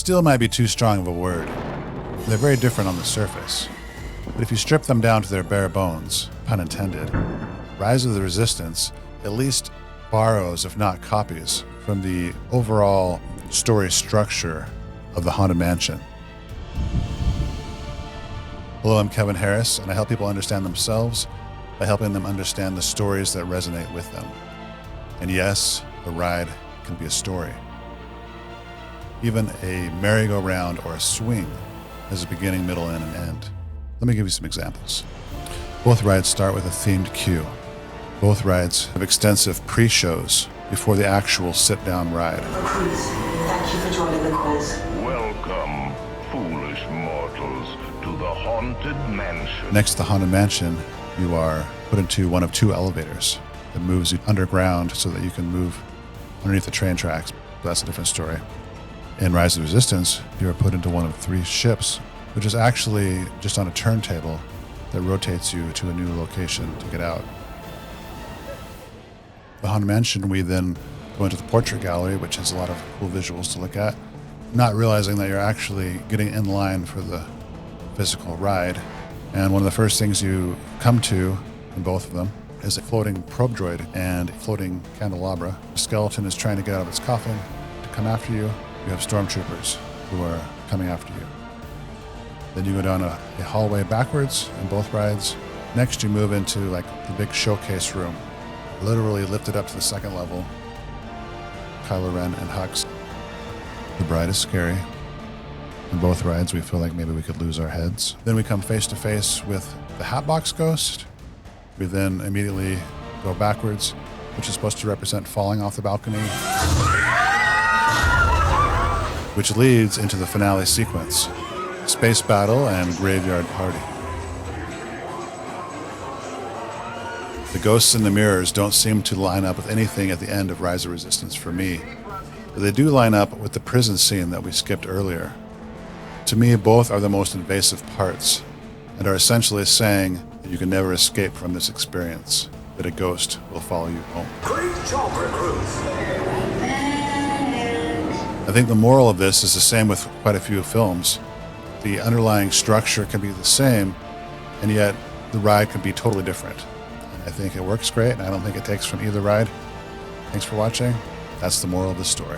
Still might be too strong of a word. They're very different on the surface. But if you strip them down to their bare bones, pun intended, Rise of the Resistance at least borrows, if not copies, from the overall story structure of the Haunted Mansion. Hello, I'm Kevin Harris, and I help people understand themselves by helping them understand the stories that resonate with them. And yes, a ride can be a story. Even a merry-go-round or a swing has a beginning, middle, and an end. Let me give you some examples. Both rides start with a themed queue. Both rides have extensive pre-shows before the actual sit-down ride. Cruise, thank you for joining the quiz. Welcome, foolish mortals, to the Haunted Mansion. Next to the Haunted Mansion, you are put into one of two elevators that moves you underground so that you can move underneath the train tracks. That's a different story. In Rise of the Resistance, you are put into one of three ships, which is actually just on a turntable that rotates you to a new location to get out. The Haunted Mansion, we then go into the portrait gallery, which has a lot of cool visuals to look at, not realizing that you're actually getting in line for the physical ride. And one of the first things you come to in both of them is a floating probe droid and a floating candelabra. The skeleton is trying to get out of its coffin to come after you. You have stormtroopers who are coming after you. Then you go down a hallway backwards in both rides. Next, you move into like the big showcase room, literally lifted up to the second level. Kylo Ren and Hux. The bride is scary. In both rides, we feel like maybe we could lose our heads. Then we come face to face with the Hatbox Ghost. We then immediately go backwards, which is supposed to represent falling off the balcony, which leads into the finale sequence, space battle and graveyard party. The ghosts in the mirrors don't seem to line up with anything at the end of Rise of Resistance for me, but they do line up with the prison scene that we skipped earlier. To me, both are the most invasive parts and are essentially saying that you can never escape from this experience, that a ghost will follow you home. Great job, recruits! I think the moral of this is the same with quite a few films. The underlying structure can be the same, and yet the ride can be totally different. And I think it works great, and I don't think it takes from either ride. Thanks for watching. That's the moral of the story.